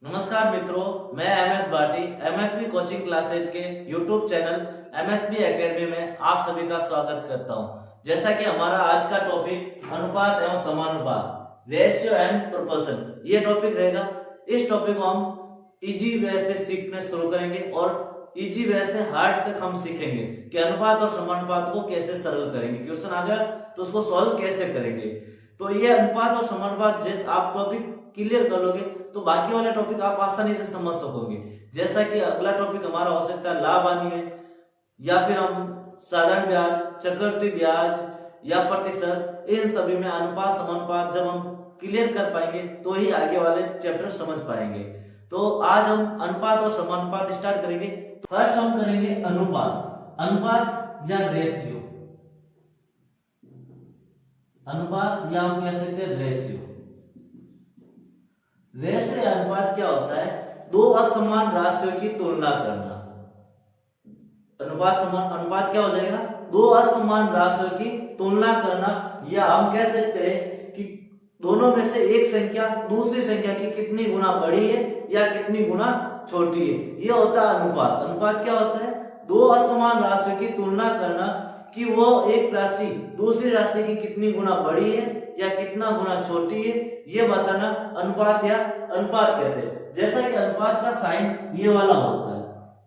नमस्कार मित्रों, मैं MS Bhati MSB coaching classes के यूट्यूब चैनल एमएसबी एकेडमी में आप सभी का स्वागत करता हूं। जैसा कि हमारा आज का टॉपिक अनुपात एवं समानुपात, रेशियो एंड प्रोपोर्शन ये टॉपिक रहेगा। इस टॉपिक को हम इजी वे से सीखने शुरू करेंगे और इजी वे से हार्ड तक हम सीखेंगे कि अनुपात और समानुपात को कैसे सरल करेंगे। क्वेश्चन आ गया तो उसको सॉल्व कैसे करेंगे। तो ये अनुपात और समानुपात जैसे आप टॉपिक क्लियर कर लोगे तो बाकी वाले टॉपिक आप आसानी से समझ सकोगे। जैसा कि अगला टॉपिक हमारा हो सकता है लाभ हानि है, या फिर हम साधारण ब्याज, चक्रवृद्धि ब्याज या प्रतिशत, इन सभी में अनुपात समानुपात जब हम क्लियर कर पाएंगे तो ही आगे वाले चैप्टर समझ पाएंगे। तो आज हम अनुपात और समानुपात स्टार्ट करेंगे। फर्स्ट हम करेंगे अनुपात या रेशियो। अनुपात या हम कह सकते हैं रेशियो। रेशियो या अनुपात क्या होता है? दो असमान राशियों की तुलना करना। अनुपात क्या हो जाएगा? दो असमान राशियों की तुलना करना, या हम कह सकते हैं कि दोनों में से एक संख्या दूसरी संख्या की कितनी गुना बड़ी है या कितनी गुना छोटी है, ये होता है अनुपात। अनुपात क्या होता है? दो असमान राशियों की तुलना करना कि वो एक राशि दूसरी राशि की कितनी गुना बड़ी है या कितना गुना छोटी है, ये बताना अनुपात या अनुपात कहते हैं। जैसा कि अनुपात का साइन ये वाला होता है,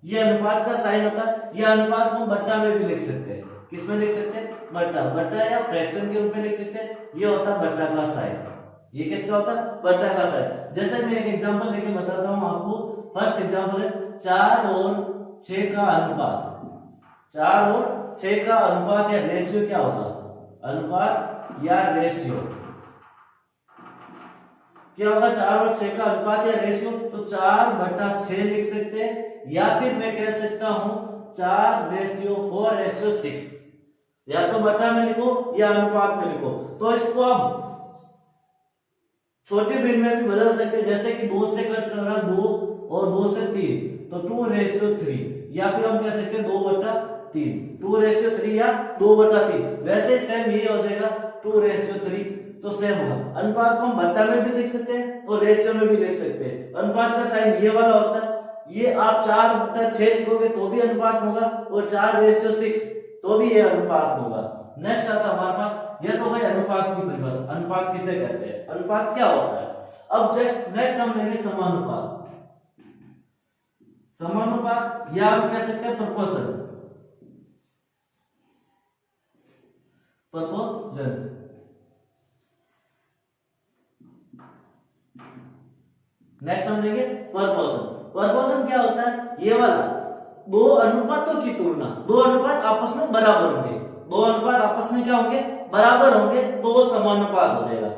ये अनुपात का साइन होता है। यह अनुपात हम बट्टा में भी लिख सकते हैं। किस में लिख सकते हैं? बट्टा या फ्रैक्शन के रूप में लिख सकते हैं। ये होता है बट्टा का साइन। ये किसका होता है? बट्टा का साइन। जैसे मैं एक एग्जांपल लेके बताता हूं आपको। फर्स्ट एग्जांपल है 4 और 6 का अनुपात। 4 और 6 का अनुपात या रेशियो क्या होगा? अनुपात या रेशियो क्या होगा? 4 और 6 का अनुपात या रेशियो, तो 4/6 लिख सकते हैं, या फिर मैं कह सकता हूं 4:4:6। या तो बटा में लिखो या अनुपात में लिखो। तो इसको आप छोटे भिन्न में भी बदल सकते हैं। जैसे कि 2 से कट रहा 2 और 2 से 3, तो 2:3, या फिर हम कह सकते हैं 2/3, 2:3 या 2/3। वैसे सेम ये हो जाएगा 2:3, तो सेम होगा। अनुपात को हम बट्टा में भी लिख सकते हैं और रेशियो में भी लिख सकते हैं। अनुपात का साइन ये वाला होता है। ये आप 4/6 लिखोगे तो भी अनुपात होगा, और 4:6 तो भी ये अनुपात होगा। नेक्स्ट आता है हमारे पास, यह तो भाई अनुपात की परिभाषा। अनुपात किसे कहते हैं? अनुपात क्या होता है? अब नेक्स्ट हम लेंगे समानुपात। समानुपात या हम कह सकते हैं प्रोपोर्शन। नेक्स्ट हम लेंगे प्रोपोर्शन। प्रोपोर्शन क्या होता है? ये वाला दो अनुपातों की तुलना। दो अनुपात आपस में बराबर होंगे। दो अनुपात आपस में क्या होंगे? बराबर होंगे, तो वो समानुपात हो जाएगा।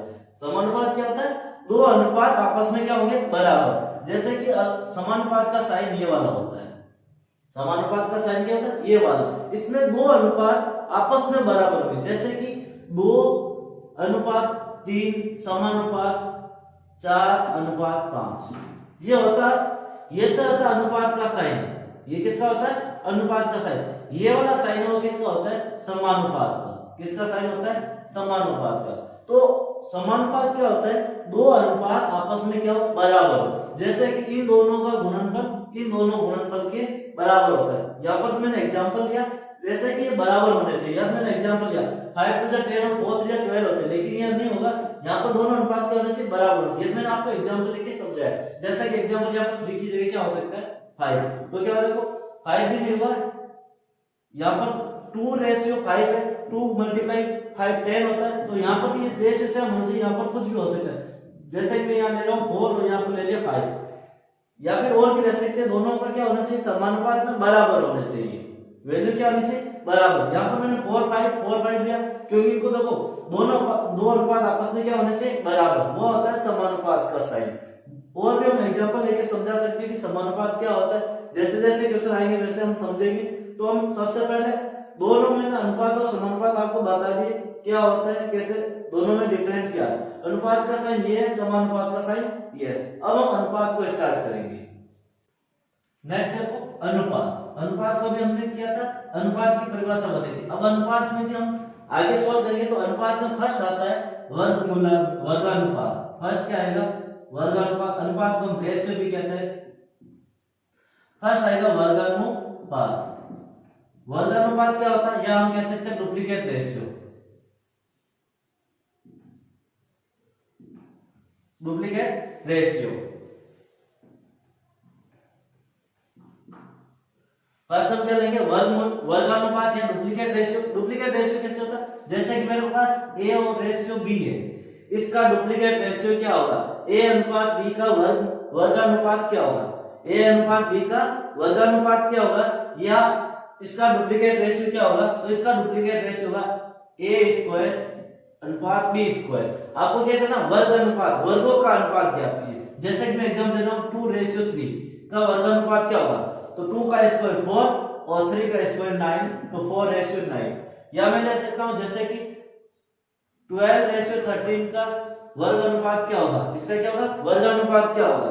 समानुपात क्या होता है? दो अनुपात आपस में क्या होंगे? बराबर। जैसे कि समानुपात का साइन ये वाला होता है। समानुपात का साइन क्या होता है? ये वाला। इसमें दो अनुपात आपस में बराबर होंगे। जैसे कि 2:3 समानुपात 4:5। ये होता है, ये तो होता है अनुपात का साइन। ये किसका होता है? अनुपात का साइन। ये वाला साइन वो किसका होता है? समानुपात का। किसका साइन होता है? समानुपात का। तो समानुपात क्या होता है? दो अनुपात आपस में क्या हो? बराबर हो। जैसे कि इन दोनों का गुणनफल इन दोनों गुणनफल के बराबर होता है। यहाँ पर मैंने एग्जांपल लिया, जैसे कि ये बराबर होने चाहिए। यहाँ मैंने एग्जांपल लिया 5 × 10 और 4 × 12 होते हैं, लेकिन ये नहीं होगा। यहाँ पर दोनों अनुपात क्या होने चाहिए? बराबर। ये मैंने आपको एग्जांपल लेके समझाया। जैसा कि एग्जांपल यहाँ पर 3 की जगह क्या हो सकता है? 5। तो क्या हो? देखो 5 भी नहीं होगा। यहाँ पर 2:5 है। 2 × 5 10 होता है। तो यहाँ पर भी इस रेशियो से होना चाहिए। यहाँ पर कुछ भी हो सकता है। जैसे कि मैं यहाँ ले रहा हूँ 4 और यहाँ पर ले लिया 5, या फिर और भी ले सकते हैं। दोनों का क्या होना चाहिए? समानुपात में बराबर होना चाहिए। वैल्यू क्या होनी चाहिए? बराबर। यहाँ पर मैंने 4 5 लिया क्योंकि इनको देखो दोनों दो अनुपात आपस में क्या होने चाहिए? बराबर। वो होता है समानुपात का साइन। और भी हम एग्जांपल लेके समझा सकते हैं कि समानुपात क्या होता है। जैसे जैसे क्वेश्चन आएंगे वैसे हम समझेंगे। तो हम सबसे पहले दोनों में अनुपात और समानुपात आपको बता दिए क्या होता है, कैसे दोनों में डिफरेंट क्या है। अनुपात का साइन ये है, समानुपात का साइन ये है। अब हम अनुपात को स्टार्ट करेंगे। नेक्स्ट देखो अनुपात। अनुपात को भी हमने किया था, अनुपात की परिभाषा बताई थी। अब अनुपात में भी हम आगे सॉल्व करेंगे। तो अनुपात में फर्स्ट आता है वर्गानुपात। फर्स्ट क्या आएगा? वर्गानुपात। अनुपात को हम रेशियो भी फर्स्ट आएगा वर्गानुपात। वर्गानुपात क्या होता है, या हम कह सकते हैं duplicate ratio. Duplicate ratio first हम क्या लेंगे, वर्गानुपात या डुप्लीकेट रेशियो। डुप्लीकेट रेशियो कैसे होता है, जैसे कि मेरे पास ए और रेशियो बी है, इसका डुप्लीकेट रेशियो क्या होगा, ए अनुपात बी का वर्गानुपात क्या होगा, ए अनुपात बी का वर्गानुपात क्या होगा, या इसका डुप्लीकेट रेशियो क्या होगा, तो इसका डुप्लीकेट रेशियो होगा ए स्क्वायर अनुपात बी स्क्वायर। आपको क्या करना, वर्ग अनुपात, वर्गों का अनुपात ज्ञात कीजिए। जैसे कि मैं एग्जांपल दे रहा हूं 2:3 का वर्गानुपात क्या होगा, तो 2 का स्क्वायर 4 और 3 का स्क्वायर 9, तो 4:9। या मैं ले सकता हूं जैसे कि 12:13 का वर्गानुपात क्या होगा, इसका क्या होगा, वर्गानुपात क्या होगा,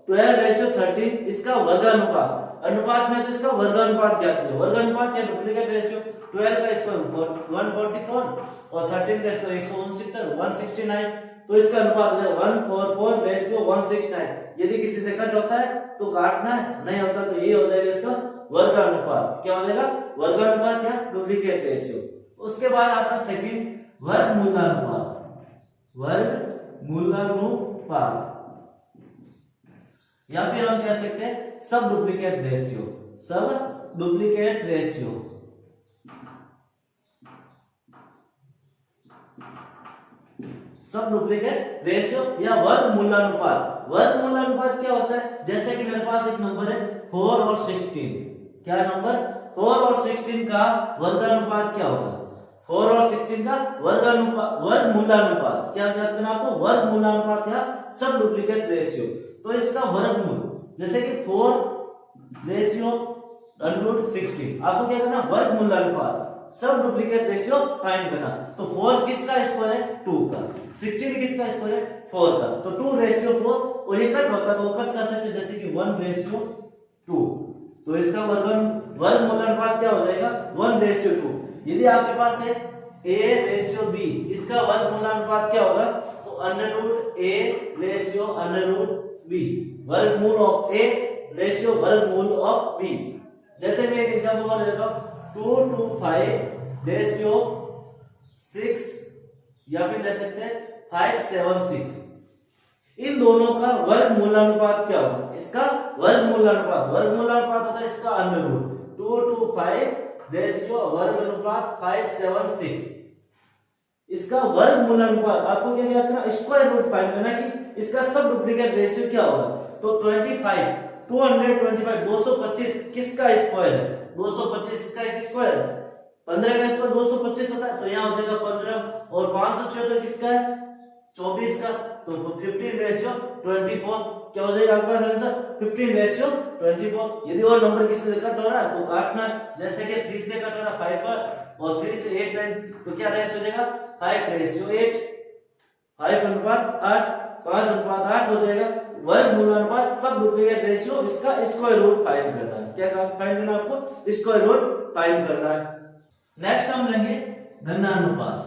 12:13 इसका वर्गानुपात, अनुपात में तो इसका वर्गानुपात ज्ञात कीजिए। वर्गानुपात या डुप्लीकेट रेशियो 12 का स्क्वायर 144 और 13 का स्क्वायर 169, तो इसका अनुपात हो जाएगा 144:169। यदि किसी से कट होता है तो काटना है, नहीं होता तो ये हो जाएगा इसका वर्गानुपात। क्या हो जाएगा, वर्गानुपात या डुप्लीकेट रेशियो। उसके बाद आता है सेकंड वर्गमूलानुपात। वर्गमूलानुपात या फिर हम कह सकते हैं सब डुप्लीकेट रेशियो। सब डुप्लीकेट रेशियो सब डुप्लीकेट रेशियो या वर्गमूलानुपात। वर्गमूलानुपात क्या होता है, जैसे कि मेरे पास एक नंबर है 4 और 16। क्या नंबर, 4 और 16 का वर्गानुपात क्या होगा, 4 और 16 का वर्गमूलानुपात क्या कहते हैं आपको, वर्गमूलानुपात या सब डुप्लीकेट रेशियो। तो इसका वर्गमूल जैसे कि 4:16, आपको क्या करना, वर्गमूलानुपात सब डुप्लीकेट रेशियो फाइंड करना। तो 4 किसका स्क्वायर है, 2 का, 16 किसका स्क्वायर है, 4 का, तो 2:4 और ये कट होता है तो कट कर सकते जैसे कि 1:2, तो इसका वर्गमूलानुपात क्या हो जाएगा, 1:2। यदि आपके पास है a:b, इसका वर्गमूलानुपात क्या होगा, तो √a:√b, वर्गमूल ऑफ a रेशियो वर्गमूल ऑफ b। जैसे मैं एक एग्जांपल और लेता हूं 2:5:6, या फिर ले सकते हैं 5:7:6। इन दोनों का वर्गमूलानुपात क्या होगा, इसका वर्गमूलानुपात होता है इसका √, 2:5 रेशियो वर्गानुपात 5:7:6। इसका वर्गमूलानुपात आपको क्या करना, स्क्वायर रूट फाइंड करना कि इसका सब डुप्लीकेट रेशियो क्या होगा। तो 225 किसका स्क्वायर है, 225 इसका एक स्क्वायर है, 15 का स्क्वायर 225 होता है, तो यहाँ हो जाएगा 15 और 576 किसका है, 24 का, तो 15:24 क्या हो जाएगा आपका आंसर, 15:24। यदि और नंबर किसी से कट हो रहा है तो काटना, जैसे कि 3 से कट हो रहा है 5 पर और 3 से 8 9, तो क्या रेशियो हो जाएगा 5:8, 5:8, 5:8 हो जाएगा। वर्गमूलानुपात सब डुप्लीकेट रेशियो, इसका स्क्वायर रूट फाइंड करना है। क्या फाइंड करना है आपको, स्क्वायर रूट फाइंड करना है। नेक्स्ट हम लेंगे घनानुपात।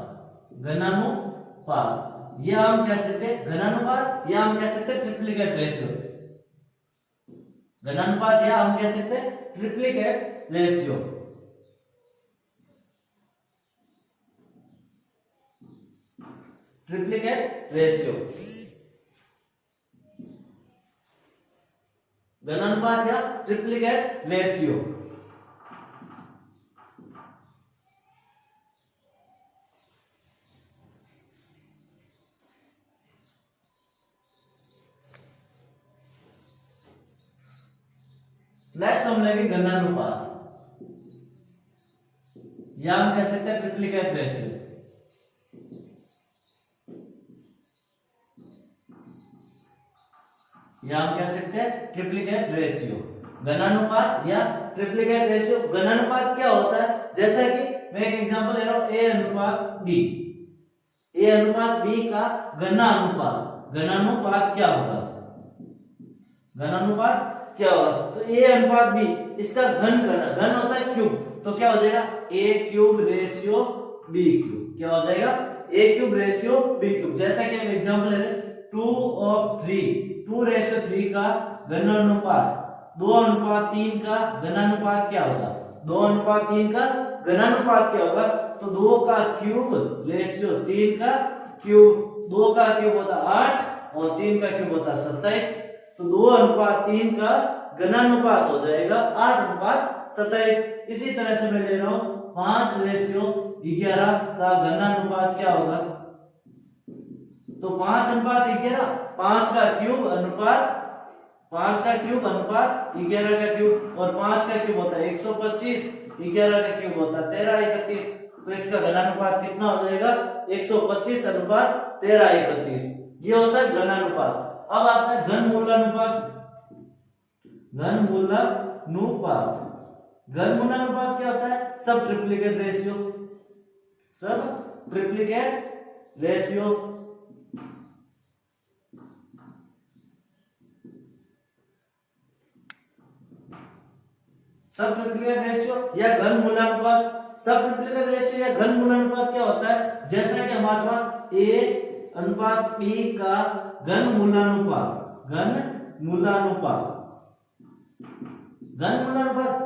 घनानुपात या हम कह सकते हैं घनानुपात, या हम कह सकते हैं ट्रिप्लिकेट रेशियो। घनानुपात या हम कह सकते हैं ट्रिप्लिकेट रेशियो। ट्रिप्लिकेट रेशियो, घनानुपात या ट्रिप्लिकेट रेशियो। नेक्स्ट हम लेंगे घनानुपात या हम कह सकते हैं ट्रिप्लिकेट रेशियो। या हम कह सकते हैं ट्रिप्लिकेट रेशियो। घनानुपात या ट्रिप्लिकेट रेशियो। घनानुपात क्या होता है, जैसा कि मैं एक एग्जांपल ले रहा हूं a अनुपात b, a अनुपात b का घनानुपात। घनानुपात क्या होगा, घनानुपात क्या होगा, तो a अनुपात b, इसका घन करना, घन होता है क्यूब, तो क्या हो जाएगा a³ रेशियो b³। क्या हो जाएगा a³ रेशियो b³। जैसा कि हम एग्जांपल ले रहे 2:3 का घनानुपात, 2:3 का घनानुपात क्या होगा? 2:3 का घनानुपात क्या होगा? तो 2 का क्यूब रेशियो 3 का क्यूब, 2 का क्यूब होता 8 और 3 का क्यूब होता 27। तो 2:3 का घनानुपात हो जाएगा 8:27। इसी तरह से मैं ले रहा हूं 5:11 का घनानुपात क्या होगा? तो 5:11, 5 का क्यूब अनुपात 5 का क्यूब अनुपात 11 का क्यूब, और 5 का क्यूब होता है 125, 11 का क्यूब होता है 1331। तो इसका घनानुपात कितना हो जाएगा? 125:1331। ये होता है घनानुपात। अब आता है घनमूलानुपात। घनमूलानुपात घनमूलानुपात क्या होता है? सब ट्रिप्लिकेट रेशियो, सब ट्रिप्लिकेट रेशियो। सब ट्रिप्लिकेट रेशियो या घनमूलानुपात। सब ट्रिप्लिकेट रेशियो या घनमूलानुपात क्या होता है? जैसा कि हमारे पास A/P का घनमूलानुपात, घनमूलानुपात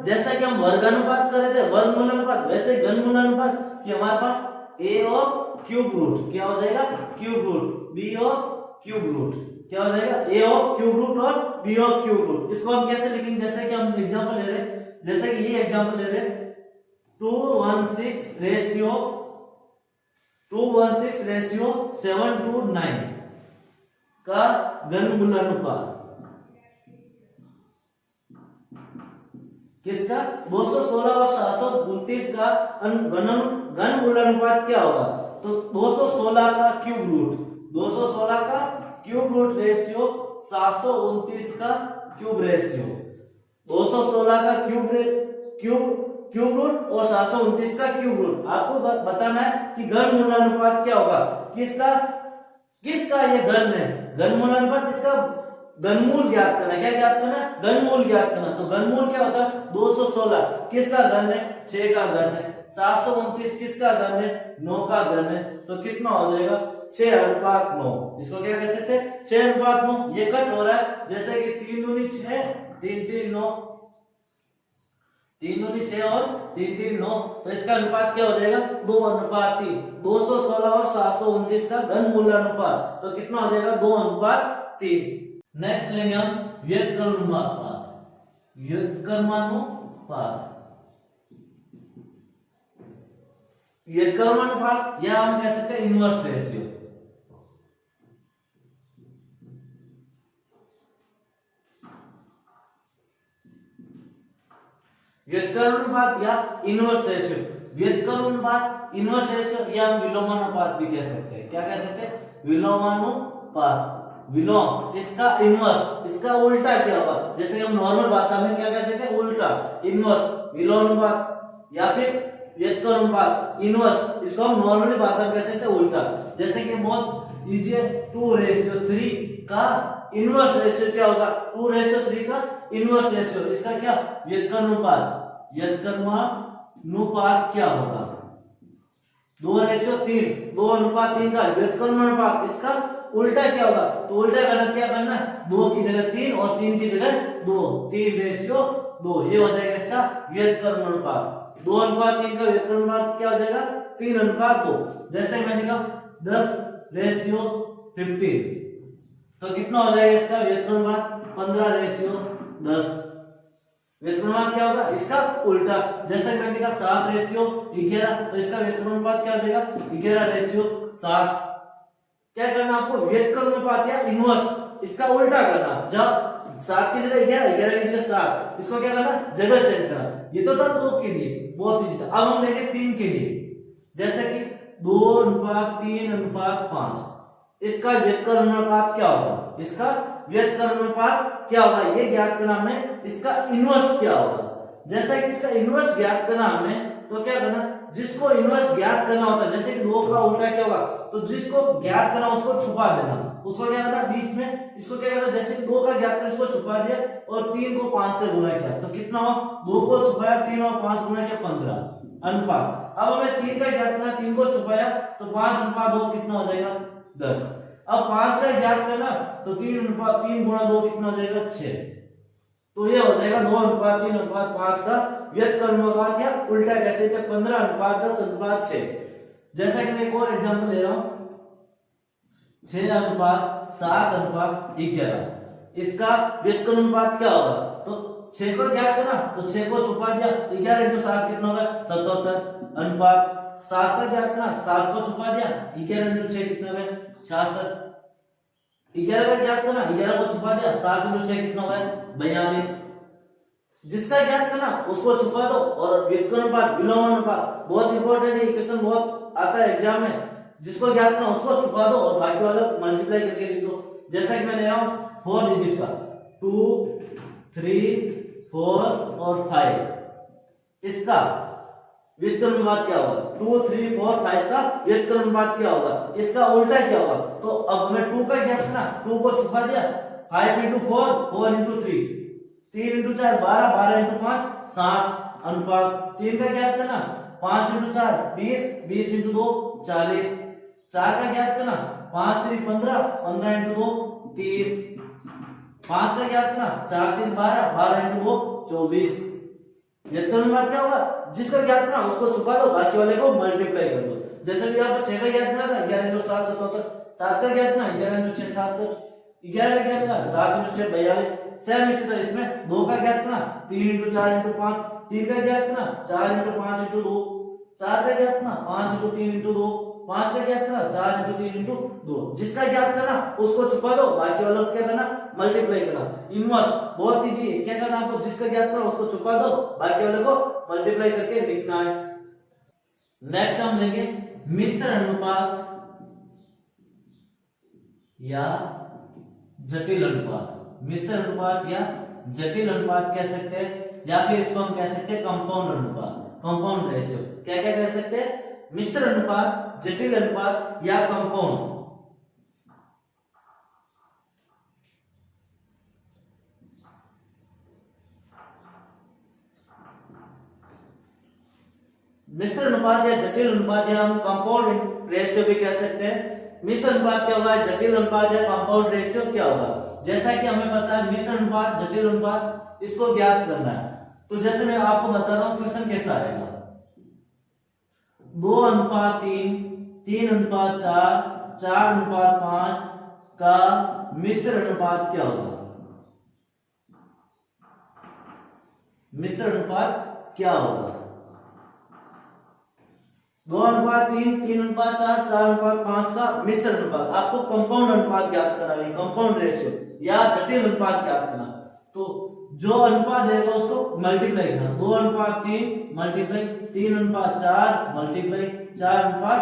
जैसा कि हम वर्गानुपात कर रहे थे, वर्गमूलानुपात, वैसे घनमूलानुपात कि हमारे पास A ऑफ क्यूब रूट क्या हो जाएगा? Cube root, B of cube root क्या हो जाएगा? A ऑफ क्यूब रूट और B ऑफ क्यूब रूट। इसको हम कैसे लिखेंगे? जैसे कि हम एग्जांपल ले रहे हैं, जैसे कि ये एग्जांपल ले रहे हैं 2:16 रेशियो 7:9 का घनमूलानुपात किसका? 216 और 729 का घनमूलानुपात क्या होगा? तो 216 का क्यूब रूट, 216 का क्यूब रूट रेशियो 729 का क्यूब रेशियो, 216 का क्यूब रूट और 729 का क्यूब रूट। आपको बताना है कि घनमूलानुपात क्या होगा, किसका ये घन है। घनमूलानुपात इसका घनमूल ज्ञात करना। क्या ज्ञात करना? घनमूल ज्ञात करना। तो घनमूल क्या होता है? 216 किसका घन है? 6 का घन है। 729 किसका घन है? 9 का घन है। तो कितना हो जाएगा? 6:9। इसको क्या कह सकते हैं? 6:9। ये कट हो रहा है, जैसे कि 3 दूनी 6, 3 3 9, 3 दूनी 6 और 3 3 9। तो इसका अनुपात क्या हो जाएगा? 2:3। 216 और 729 का घनमूलानुपात तो कितना हो जाएगा? 2:3। नेक्स्ट लेंगे हम व्युत्क्रमानुपात। व्युत्क्रमानुपात या हम कह सकते हैं इनवर्स रेशियो। व्युत्क्रमानुपात या इनवर्स रेशियो। व्युत्क्रमानुपात, इनवर्स रेशियो या हम विलोमानुपात भी कह सकते हैं। क्या कह सकते हैं? विलोमानुपात। विलोम इसका इनवर्स, इसका उल्टा क्या होगा? जैसे हम नॉर्मल भाषा में क्या कह सकते हैं? उल्टा, इनवर्स। विलोमानुपात या फिर व्युत्क्रमानुपात, इनवर्स, इसको हम नॉर्मली भाषा में कह सकते हैं उल्टा। जैसे कि बहुत इजी है, 2:3 का इनवर्स रेशियो क्या होगा? 2:3 का इनवर्स रेशियो, इसका क्या? व्युत्क्रमानुपात। व्युत्क्रमानुपात क्या होगा? 2:3, 2:3 का व्युत्क्रमानुपात, इसका उल्टा क्या होगा? तो उल्टा करना, क्या करना? 2 की जगह 3 और 3 की जगह 2, 3:2। ये हो जाएगा इसका व्युत्क्रमानुपात। 2:3 का व्युत्क्रमानुपात क्या हो जाएगा? 3:2। जैसे मैंने कहा 10:15, तो कितना हो जाएगा इसका व्युत्क्रमानुपात? 15:10। व्युत्क्रमानुपात क्या होगा? इसका उल्टा। जैसे मैंने कहा 7:11, तो इसका व्युत्क्रमानुपात क्या हो जाएगा? 11:7। क्या करना आपको? व्युत्क्रमानुपात या इनवर्स, इसका उल्टा करना। जब 7 की जगह 11, 11 की जगह 7, इसको क्या करना? जगह चेंज करना। ये तो था 2 के लिए, बहुत इजी था। अब हम लेंगे 3 के लिए। जैसे कि 2:3:5, इसका व्युत्क्रमानुपात क्या होगा? इसका व्युत्क्रमानुपात क्या होगा ये ज्ञात करना हमें। इसका इनवर्स क्या होगा? जैसा कि इसका इनवर्स ज्ञात करना हमें, तो क्या करना? जिसको इनवर्स ज्ञात करना होता है, जैसे कि 2 का उल्टा क्या होगा? तो जिसको ज्ञात करना उसको छुपा देना, उसको क्या करना? बीच में इसको क्या करना? जैसे कि 2 का ज्ञात करना, इसको छुपा दिया और 3 को 5 से गुणा किया, तो कितना हुआ? 2 को छुपाया, 3 और 5 गुणा किया, 15 अनुपात। अब हमें 3 का ज्ञात करना, 3 को छुपाया तो 5:2 कितना हो जाएगा? 10। अब 5 का ज्ञात करना, तो 3 गुणा 2 कितना हो जाएगा? 6। तो ये हो जाएगा 2:3:5 का व्युत्क्रमानुपात या उल्टा कह सकते हैं 15:10:6। जैसा कि मैं एक और एग्जांपल ले रहा हूं 6:7:11। इसका व्युत्क्रमानुपात क्या होगा? तो 6 को ज्ञात करना, तो 6 को छुपा दिया, 11 × 7 कितना होगा? 77 अनुपात 7 का ज्ञात करना, 7 को छुपा दिया, 11 × 6 कितना होगा? 66। 11 का ज्ञात करना, 11 को छुपा दिया, 7 × 6 कितना होगा? 42। जिसका ज्ञात करना उसको छुपा दो और व्युत्क्रमानुपात विलोमानुपात बहुत इंपॉर्टेंट है, क्वेश्चन बहुत आता है एग्जाम में। जिसको ज्ञात करना उसको छुपा दो और बाकी वाला मल्टीप्लाई करके लिख दो। जैसा कि मैं ले रहा हूं 4 डिजिट का 2 3 4 और 5, इसका व्युत्क्रमानुपात क्या होगा? 2 3 4 5 का व्युत्क्रमानुपात क्या होगा? इसका उल्टा क्या होगा? तो अब हमें 2 का ज्ञात करना, 2 को छुपा दिया, 5 × 4 4 × 3 3 × 4 12 12 × 5 60 अनुपात 3 का ज्ञात करना, 5 × 4 20 20 × 2 40 4 का ज्ञात करना, 5 3 15 15 × 2 30 5 का ज्ञात करना, 4 3 12 12 × 2 24। व्युत्क्रमानुपात क्या होगा? जिसका ज्ञात करना उसको छुपा दो, बाकी वाले को मल्टीप्लाई कर दो। जैसे कि यहाँ पर 6 का ज्ञात करना था 11 × 7 77, 7 का ज्ञात करना 11 × 6 67, 11 का ज्ञात करना 7 × 6 42। सेम इसी तरह इसमें 2 का ज्ञात करना 3 × 4 × 5, 3 का ज्ञात करना 4 × 5 × 2, 4 का ज्ञात करना 5 × 3 × 2, 5 का ज्ञात करना 4 × 3 × 2। जिसका ज्ञात करना उसको छुपा दो, बाकी वालों को क्या करना? मल्टीप्लाई करना। इनवर्स बहुत इजी है, क्या करना आपको? जिसका ज्ञात करना उसको छुपा दो, बाकी वालों को मल्टीप्लाई करके लिखना है। नेक्स्ट हम लेंगे मिश्र अनुपात या जटिल अनुपात। मिश्र अनुपात या जटिल अनुपात कह सकते हैं, या फिर इसको हम कह सकते हैं कंपाउंड अनुपात, कंपाउंड रेशियो। क्या क्या कह सकते हैं? मिश्र अनुपात, जटिल अनुपात या कंपाउंड। मिश्र अनुपात या जटिल अनुपात या हम कंपाउंड रेशियो भी कह सकते हैं। मिश्र अनुपात क्या होगा? जटिल अनुपात या कंपाउंड रेशियो क्या होगा? जैसा कि हमें पता है मिश्र अनुपात, जटिल अनुपात, इसको ज्ञात करना है। तो जैसे मैं आपको बता रहा हूं क्वेश्चन कैसा आएगा, 2:3 3:4 4:5 का मिश्र अनुपात क्या होगा? मिश्र अनुपात क्या होगा? 2:3 3:4 4:5 का मिश्र अनुपात। आपको कंपाउंड अनुपात ज्ञात करना है, कंपाउंड रेशियो या जटिल अनुपात ज्ञात करना। तो जो अनुपात है तो उसको मल्टीप्लाई करना, 2:3 मल्टीप्लाई 3:4 मल्टीप्लाई 4:5।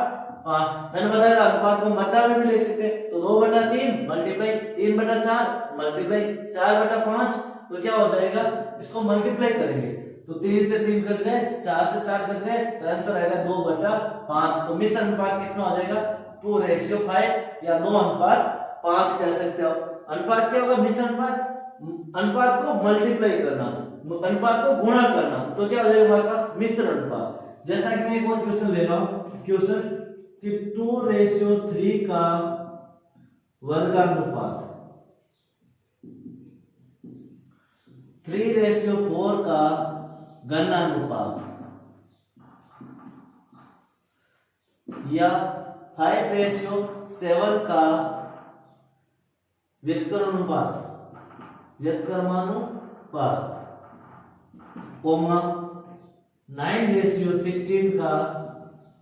मैंने बताया अनुपात को बटा में भी लिख सकते हैं, तो 2/3 मल्टीप्लाई 3/4 मल्टीप्लाई 4/5। तो क्या हो जाएगा? इसको मल्टीप्लाई करेंगे तो 3 से 3 कट गए, 4 से 4 कट गए, तो आंसर आएगा 2/5। तो मिश्र अनुपात कितना हो जाएगा? 2:5 या 2:5 कह सकते हो। अनुपात क्या होगा? मिश्र अनुपात, अनुपात को मल्टीप्लाई करना, अनुपात को गुणा करना, तो क्या हो जाएगा हमारे पास? मिश्र अनुपात। जैसा कि मैं एक और क्वेश्चन ले रहा हूं, क्वेश्चन कि 2:3 का वर्गानुपात 3:4 का घनानुपात या 5:7 का व्युत्क्रमानुपात कोमा 9:16 का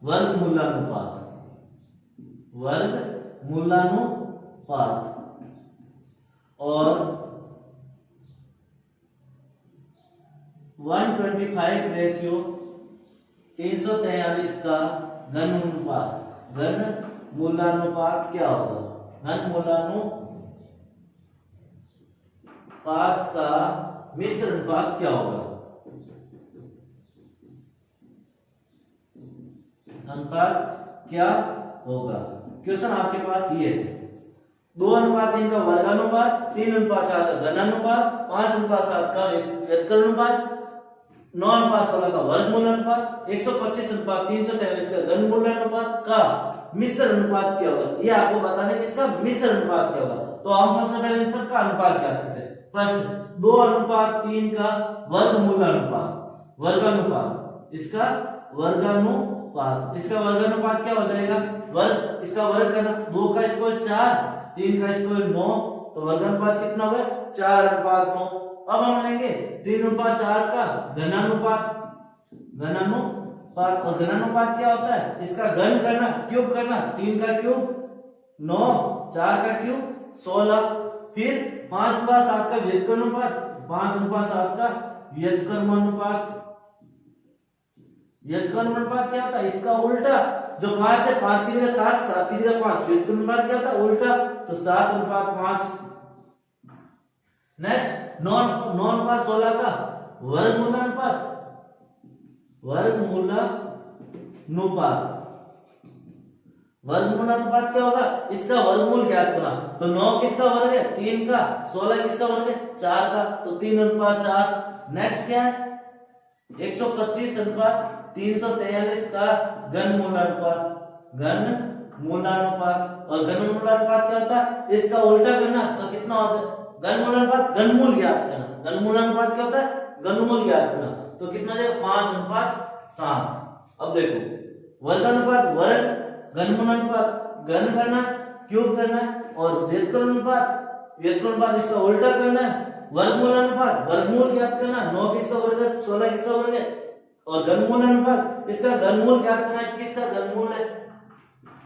वर्गमूलानुपात और 125:343 का घनमूलानुपात क्या होगा? घनमूलानुपात का मिश्र अनुपात क्या होगा? अनुपात क्या होगा? क्वेश्चन आपके पास ये है, 2:3 का वर्गानुपात, 3:4 का घनानुपात, 5:7 का व्युत्क्रमानुपात, 9:16 का वर्गमूलानुपात, 125:343 का घनमूलानुपात का मिश्र अनुपात क्या होगा? ये आपको बताना है इसका मिश्र अनुपात क्या होगा। तो हम सबसे पहले सबका अनुपात क्या करते हैं, फर्स्ट 2:3 का वर्गमूल अनुपात, वर्गानुपात, इसका वर्गानुपात, इसका वर्गानुपात क्या हो जाएगा, वर्ग, इसका वर्ग करना, 2 का स्क्वायर 4, 3 का स्क्वायर 9, तो वर्गानुपात कितना होगा 4:9। अब हम लेंगे 3:4 का घनानुपात, घनानुपात, और घनानुपात क्या होता है, इसका घन करना, क्यूब करना, 3 का क्यूब 9, 4 का क्यूब 16, फिर 5/7 का व्युत्क्रमानुपात, 5/7 का व्युत्क्रमानुपात। व्युत्क्रमानुपात क्या होता है, इसका उल्टा, जो 5 है 5 की जगह 7, 7 की जगह 5, व्युत्क्रमानुपात क्या होता है उल्टा, तो 7:5। नेक्स्ट 9/16 का वर्गमूलानुपात, वर्गमूलानुपात क्या होगा, इसका वर्गमूल ज्ञात करना, तो 9 किसका वर्ग है 3 का, 16 किसका वर्ग है 4 का, तो 3:4। नेक्स्ट क्या है 125:343 का घनमूलानुपात, घनमूलानुपात, और घनमूलानुपात क्या होता है, इसका उल्टा करना, तो कितना हो जाए, घनमूलानुपात घनमूल ज्ञात करना, घनमूलानुपात क्या होता है घनमूल ज्ञात करना, तो कितना जाएगा 5:7। अब देखो वर्गानुपात वर्ग, घनमूलानुपात घन करना, क्यूब करना, और व्युत्क्रमानुपात इसका उल्टा करना, वर्गमूलानुपात वर्गमूल ज्ञात करना, 9 किसका वर्ग है 16 किसका वर्ग है, और घनमूलानुपात इसका घनमूल ज्ञात करना, किसका घनमूल है,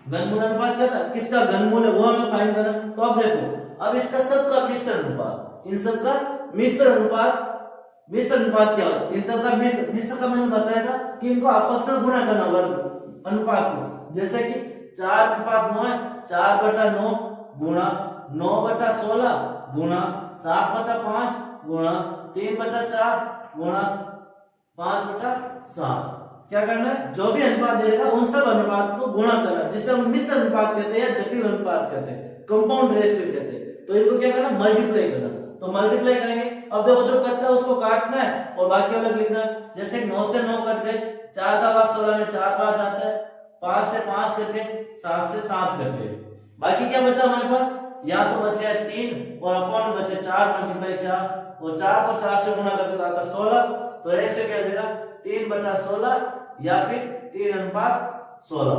घनमूलानुपात क्या था, किसका घनमूल है वो हमें फाइंड करना। तो अब देखो, अब इसका सबका मिश्र अनुपात, इन सबका मिश्र अनुपात, मिश्र अनुपात क्या होता है, इन सबका मिश्र का मैंने बताया था कि इनको आपस में गुणा करना, वर्ग अनुपात को, जैसे कि 4:9 है, 4/9 गुणा 9/16 गुणा 7/5 गुणा 3/4 गुणा 5/7। क्या करना है, जो भी अनुपात देगा उन सब अनुपात को गुणा करना, जिसे हम मिश्र अनुपात कहते हैं या जटिल अनुपात कहते हैं, कंपाउंड रेशियो कहते हैं। तो इनको क्या करना, मल्टीप्लाई करना, तो मल्टीप्लाई करेंगे। अब देखो जो कटता है उसको काटना है और बाकी अलग लिखना है, जैसे 9 से 9 कट गए, 4 का भाग 16 में 4 5 आता है, 5 से 5 कट गए, 7 से 7 कट गए, बाकी क्या बचा हमारे पास, या तो बच गया 3 और अपॉन बचे 4 × 4, और 4 को 4 से गुणा करते तो आता 16, तो रेशियो क्या हो जाएगा 3/16 या फिर 3:16।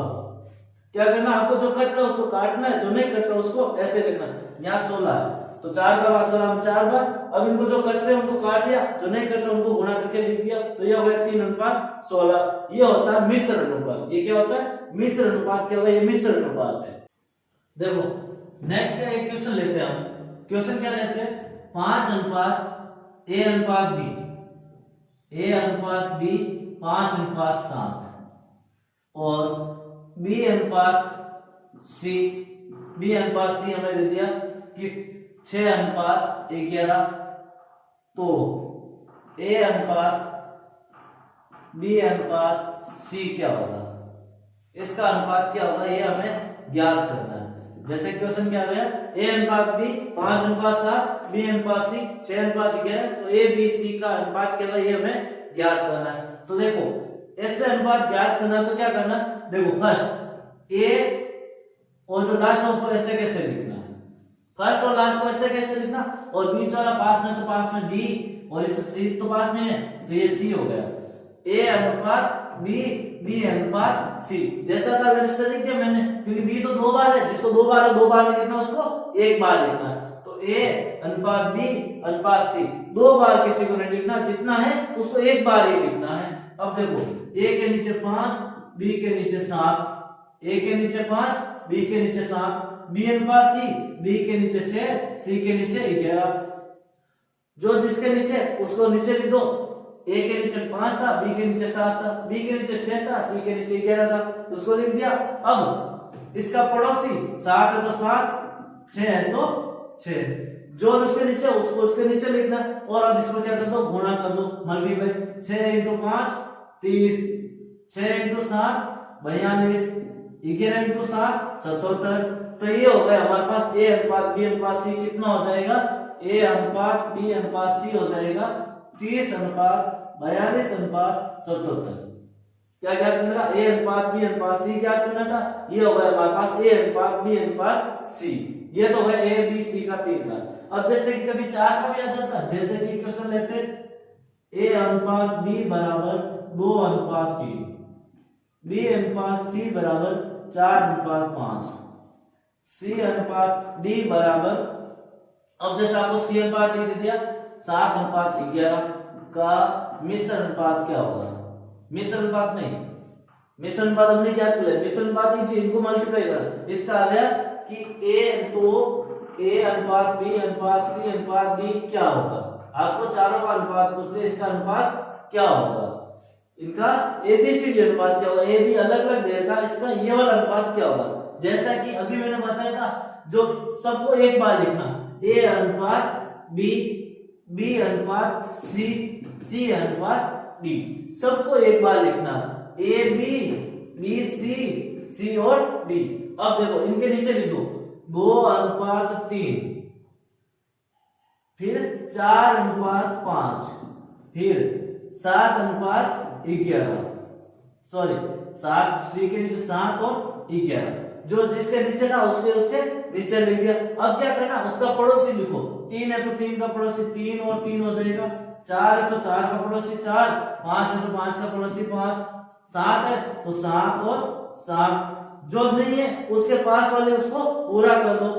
क्या करना, आपको जो कट रहा है उसको काटना है, जो नहीं कट रहा उसको ऐसे लिखना है। यहाँ 16 है तो 4 का भाग 16 में 4 बार, अब इनको जो कट रहे हैं उनको काट दिया, जो नहीं कट रहे उनको गुणा करके लिख दिया, तो यह हो गया 3:16। ये होता है मिश्र अनुपात। ये क्या होता है, मिश्र अनुपात। क्या होगा, ये मिश्र अनुपात है। देखो नेक्स्ट का एक क्वेश्चन लेते हैं हम। क्वेश्चन क्या लेते हैं, 5:A:B, A:B 5:7 और B:C, B:C हमें दे दिया कि 6:11। तो A:B:C क्या होगा, इसका अनुपात क्या होगा, ये हमें ज्ञात करना है। जैसे क्वेश्चन क्या गया, A:B 5:7, B:C 6:11, तो ABC का अनुपात क्या होगा, ये हमें ज्ञात करना है। तो देखो ऐसे अनुपात ज्ञात करना, तो क्या करना, देखो फर्स्ट A और जो लास्ट है उसको ऐसे कैसे लिखना है, फर्स्ट और लास्ट को ऐसे कैसे लिखना, और बीच वाला पास में, तो पास में B और इस C तो पास में है, तो ये C हो गया। A:B, B:C जैसा था वैसे लिख दिया मैंने, क्योंकि B तो 2 बार है, जिसको 2 बार है 2 बार नहीं लिखना, उसको 1 बार लिखना है। तो A:B:C 2 बार किसी को नहीं लिखना, जितना है उसको 1 बार ही लिखना है। अब देखो A के नीचे 5, B के नीचे 7, A के नीचे 5, B के नीचे 7, B:C, B के नीचे 6, C के नीचे 11। जो जिसके नीचे उसको नीचे लिख दो, A के नीचे 5 था, B के नीचे 7 था, B के नीचे 6 था, C के नीचे 11 था, उसको लिख दिया। अब इसका पड़ोसी 7 है तो 7, 6 है तो 6, जो उसके नीचे उसको उसके नीचे लिखना, और अब इसको क्या कर दो, गुणा कर दो, मल्टीप्लाई। 6 × 5 30, 6 × 7 42, 11 × 7 77। तो ये हो गया हमारे पास A:B:C कितना हो जाएगा, A:B:C हो जाएगा 30:42:77। क्या ज्ञात करना था, A:B:C ज्ञात करना था। ये हो गया हमारे पास A:B:C। ये तो है A B C का 3 का। अब जैसे कि कभी 4 का भी आ जाता, जैसे कि क्वेश्चन लेते a अनुपात b बराबर 2 अनुपात 3, b अनुपात c बराबर 4 अनुपात 5, c अनुपात d बराबर, अब जैसे आपको c अनुपात d दे दिया 7 अनुपात 11 का मिश्र अनुपात क्या होगा? मिश्र अनुपात नहीं, मिश्र अनुपात हमने क्या किया? मिश्र अनुपात ही इनको मल्टीप्लाई करा, इसका आ गया कि a अनुपात b अनुपात c अनुपात d क्या होगा? आपको चारों का अनुपात पूछते, इसका अनुपात क्या होगा? इनका एबीसीडी अनुपात क्या होगा? ए भी अलग अलग देगा, इसका ये वाला अनुपात क्या होगा? जैसा कि अभी मैंने बताया था, जो सबको एक बार लिखना, ए अनुपात बी, बी अनुपात सी, सी अनुपात डी, सबको एक बार लिखना, ए बी, बी सी, सी और डी। अब देखो इनके नीचे लिख दो 2 अनुपात 3, फिर 4 अनुपात 5, फिर 7 अनुपात 11, सॉरी 7, सी के नीचे 7 और 11, जो जिसके नीचे था उसके नीचे लिख दिया। अब क्या करना, उसका पड़ोसी लिखो, 3 है तो 3 का पड़ोसी 3 और 3 हो जाएगा, 4 है तो 4 का पड़ोसी 4, 5 है तो 5 का पड़ोसी 5, 7 है तो 7 और 7, जो नहीं है उसके पास वाले उसको पूरा कर दो,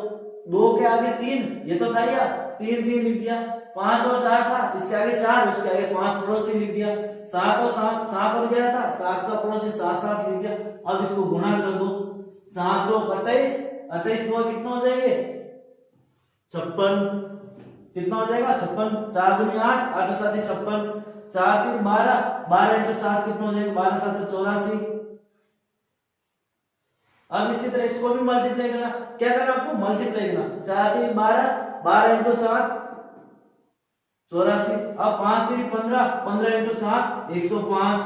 2 के आगे 3, ये तो था या 3 3 लिख दिया, 5 और 4 था, इसके आगे 4, उसके आगे 5 पड़ोसी लिख दिया, 7 और 7, 7 और 11 था, 7 का पड़ोसी 7 7 लिख दिया। अब इसको गुणा कर दो, 7 जो 28, 28 दो कितना हो जाएंगे 56, कितना हो जाएगा 56, 4 दूनी 8, 8 7 56, 4 3 12, 12 इंटू 7 कितना हो जाएगा 12 7 84। अब इसी तरह इसको भी मल्टीप्लाई करना, क्या करना आपको मल्टीप्लाई करना, 4 3 12, 12 इंटू 7 84, अब 5 3 15, 15 इंटू 7 105,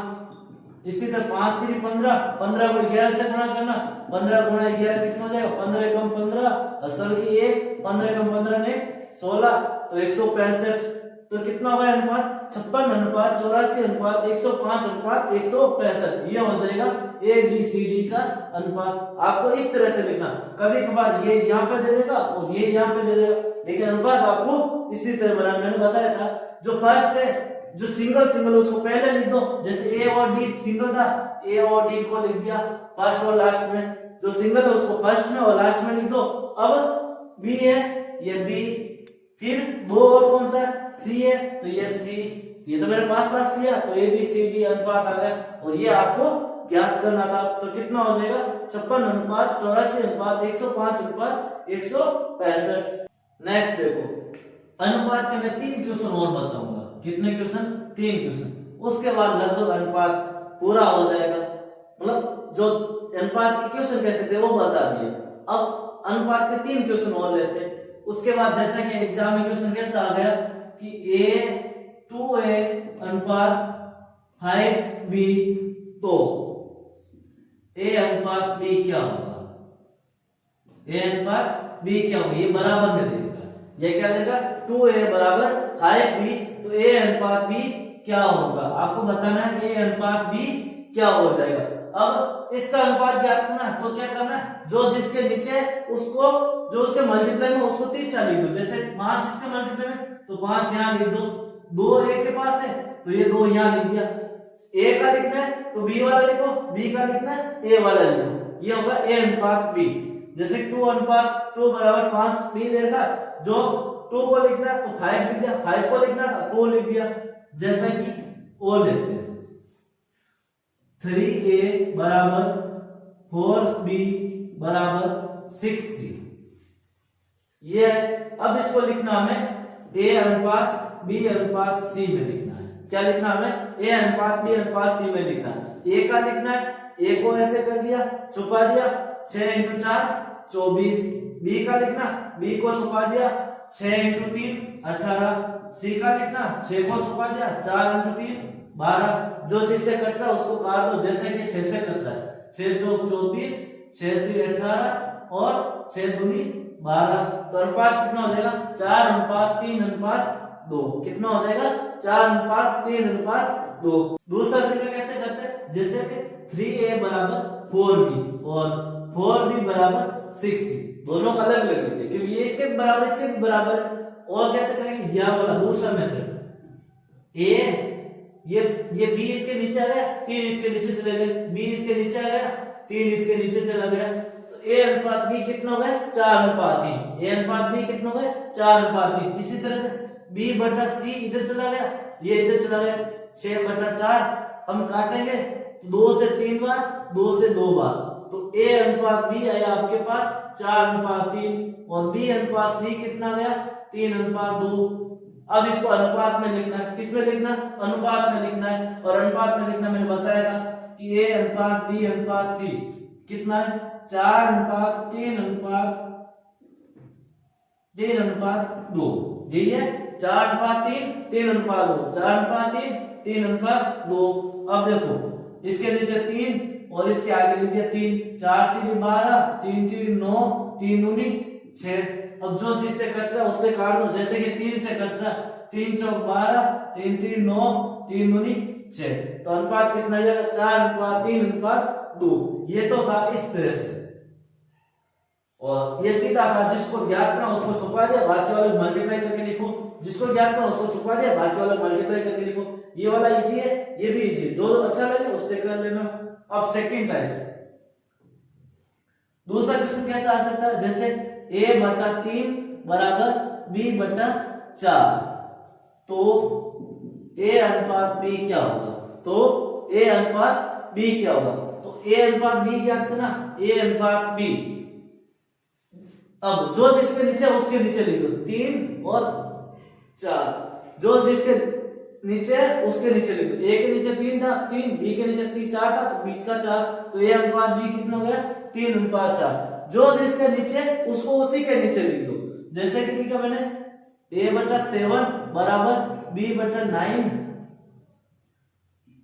इसी तरह 5 3 15, 15 को 11 से गुणा करना, 15 गुणा 11 कितना हो जाएगा 15 कम 15 असल की 1, 15 कम 15 ने 16, तो 165, तो कितना होगा अनुपात 56 अनुपात 84 अनुपात 105 अनुपात 165, ये हो जाएगा ए बी सी डी का अनुपात। आपको इस तरह से लिखना, कभी कभार ये यहाँ पे दे देगा और ये यहाँ पे दे देगा, लेकिन अनुपात आपको इसी तरह बनाना। मैंने बताया था जो फर्स्ट है, जो सिंगल सिंगल उसको पहले लिख दो, जैसे ए और डी सिंगल था, ए और डी को लिख दिया फर्स्ट और लास्ट में, जो सिंगल है उसको फर्स्ट में और लास्ट में लिख दो। अब बी है ये बी, फिर 2 और कौन सा सी है तो ये सी, ये तो मेरे पास किया, तो ए बी सी डी अनुपात आ गया, और ये आपको ज्ञात करना था, तो कितना हो जाएगा 56 अनुपात 84 अनुपात 105 अनुपात 165। नेक्स्ट देखो, अनुपात के मैं 3 क्वेश्चन और बताऊंगा, कितने क्वेश्चन 3 क्वेश्चन, उसके बाद लगभग अनुपात पूरा हो जाएगा, मतलब जो अनुपात के क्वेश्चन कैसे थे वो बता दिए। अब अनुपात के 3 क्वेश्चन और लेते हैं, उसके बाद जैसा कि एग्जाम में क्वेश्चन कैसा आ गया कि a 2a अनुपात 5b, तो a अनुपात b क्या होगा, a अनुपात b क्या होगा, ये बराबर में देगा, ये क्या देगा 2a बराबर 5b, तो a अनुपात b क्या होगा, आपको बताना है कि a अनुपात b क्या हो जाएगा। अब इसका अनुपात ज्ञात करना है, तो क्या करना है, जो जिसके नीचे उसको, जो उसके मल्टीप्लाई में उसको 3 लिख दो, जैसे 5 इसके मल्टीप्लाई में तो 5 यहाँ लिख दो, 2 a के पास है तो ये 2 यहाँ लिख दिया, a का लिखना है तो b वाला लिखो, b का लिखना है a वाला लिखो, ये होगा a अनुपात b। जैसे 2 अनुपात 2 बराबर 5 b देखा, जो 2 को लिखना है तो 5 लिख दिया, 5 को लिखना था 2 लिख दिया, जैसा कि o लेते हैं 3a बराबर 4b बराबर 6c, ये है। अब इसको लिखना हमें a अनुपात b अनुपात c में लिखना है, क्या लिखना हमें a अनुपात b अनुपात c में लिखना है। a का लिखना है, a को ऐसे कर दिया छुपा दिया, 6 इंटू 4 24, b का लिखना, b को छुपा दिया 6 इंटू 3 18, c का लिखना 6 को छुपा दिया 4 इंटू 3 12, जो जिससे कट रहा है उसको काट दो, जैसे कि 6 से कट रहा है, 6 चौक 24, 6 3 18 और 6 दूनी 12, तो अनुपात कितना हो जाएगा 4 अनुपात 3 अनुपात 2, कितना हो जाएगा 4 अनुपात 3 अनुपात 2। दूसरा तरीका कैसे करते हैं, जैसे कि 3a बराबर 4b और 4b बराबर 6c, दोनों का अलग अलग लिखते हैं क्योंकि ये इसके बराबर और कैसे करेंगे, यह वाला दूसरा मेथड, ए ये बी इसके नीचे आ गया, 3 इसके नीचे चले गए, बी इसके नीचे आ गया, 3 इसके नीचे चला गया, तो ए अनुपात बी कितना हो गया 4:3, ए अनुपात बी कितना हो गया 4:3। इसी तरह से बी बटा सी इधर चला गया, ये इधर चला गया, 6/4 हम काटेंगे 2 से 3 बार, 2 से 2 बार, तो ए अनुपात बी आया आपके पास 4:3 और बी अनुपात सी कितना गया 3:2। अब इसको अनुपात में लिखना है, किस में लिखना, अनुपात में लिखना है, और अनुपात में लिखना मैंने बताया था कि ए अनुपात बी अनुपात सी कितना है 4:3:2, यही है 4:3:2, 4:3:2। अब देखो इसके नीचे 3 और इसके आगे लिख दिया 3, 4×3 12, 3×3 9, 3×2 6। अब जो जिससे कट रहा है उससे काट दो, जैसे कि 3 से कट रहा, 3×4 12, 3×3 9, 3×2 6, तो अनुपात कितना आ जाएगा 4:3:2। ये तो था इस तरह से, और ये सीधा था, जिसको ज्ञात करना उसको छुपा दिया, बाकी वाले मल्टीप्लाई करके लिखो, जिसको ज्ञात करना उसको छुपा दिया, बाकी वाले मल्टीप्लाई करके लिखो। ये वाला इजी है, ये भी इजी है, जो अच्छा लगे उससे कर लेना। अब सेकंड टाइप, दूसरा क्वेश्चन कैसा आ सकता है, जैसे a/3 बराबर b/4, तो a अनुपात b क्या होगा, तो a अनुपात b क्या होगा, तो a अनुपात b ज्ञात करना, a अनुपात b। अब जो जिसके नीचे उसके नीचे लिख दो, 3 और 4, जो जिसके नीचे उसके नीचे लिख दो, a के नीचे 3 था 3, b के नीचे 4 था तो b का 4, तो a अनुपात b कितना हो गया 3:4। जो जिसके नीचे उसको उसी के नीचे लिख दो, जैसे कि लिखा मैंने a/7 बराबर b/9,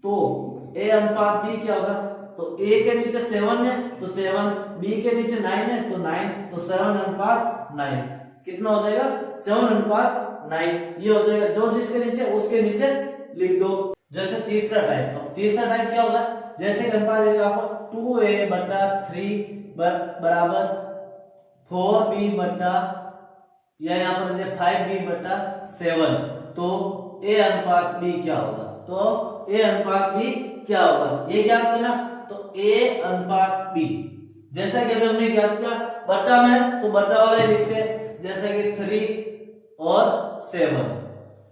तो a अनुपात b क्या होगा, तो a के नीचे 7 है तो 7, b के नीचे 9 है तो 9, तो 7:9 कितना हो जाएगा 7:9, ये हो जाएगा। जो जिसके नीचे उसके नीचे लिख दो। जैसे तीसरा टाइप, अब तीसरा टाइप क्या होगा, जैसे कि अनुपात देगा आपको 2a/3 बराबर 4b/ या यहाँ पर 5b/7, तो a अनुपात b क्या होगा, तो a अनुपात b क्या होगा, ये ज्ञात करना, तो a अनुपात b, जैसा कि अभी हमने ज्ञात किया बट्टा में, तो बट्टा वाले लिखते हैं, जैसे कि 3 और 7,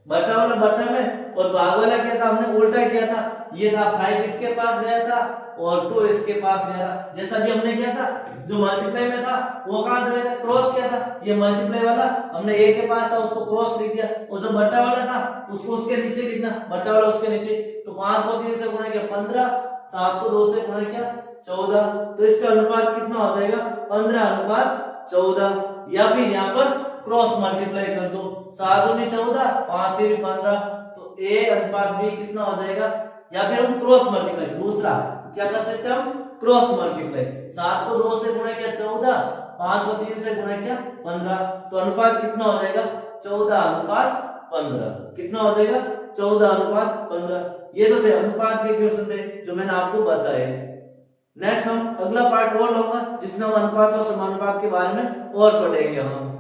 बट्टा वाला बट्टा में, और भाग वाला क्या था, हमने उल्टा किया था, ये था 5 इसके पास गया था और 2 इसके पास गया था, जैसा भी हमने किया था। जो मल्टीप्लाई में था वो कहां गया था, क्रॉस किया था, ये मल्टीप्लाई वाला हमने a के पास था उसको क्रॉस लिख दिया, और जो बट्टा वाला था उसको उसके नीचे लिखना, बट्टा वाला उसके नीचे, तो 5 को 3 से गुणा किया 15, 7 को 2 से गुणा किया 14, तो इसका अनुपात कितना हो जाएगा 15:14, या फिर यहाँ पर क्रॉस मल्टीप्लाई कर दो, 7 दूनी 14, 5 3 15, तो a अनुपात b कितना हो जाएगा, या फिर हम क्रॉस मल्टीप्लाई, दूसरा क्या कर सकते हैं हम, क्रॉस मल्टीप्लाई, 7 को 2 से गुणा किया 14, 5 को 3 से गुणा किया 15, तो अनुपात कितना हो जाएगा 14:15, कितना हो जाएगा 14:15। ये तो थे अनुपात के क्वेश्चन थे जो मैंने आपको बताए। नेक्स्ट हम अगला पार्ट और लूंगा जिसमें हम अनुपात और समानुपात के बारे में और पढ़ेंगे हम।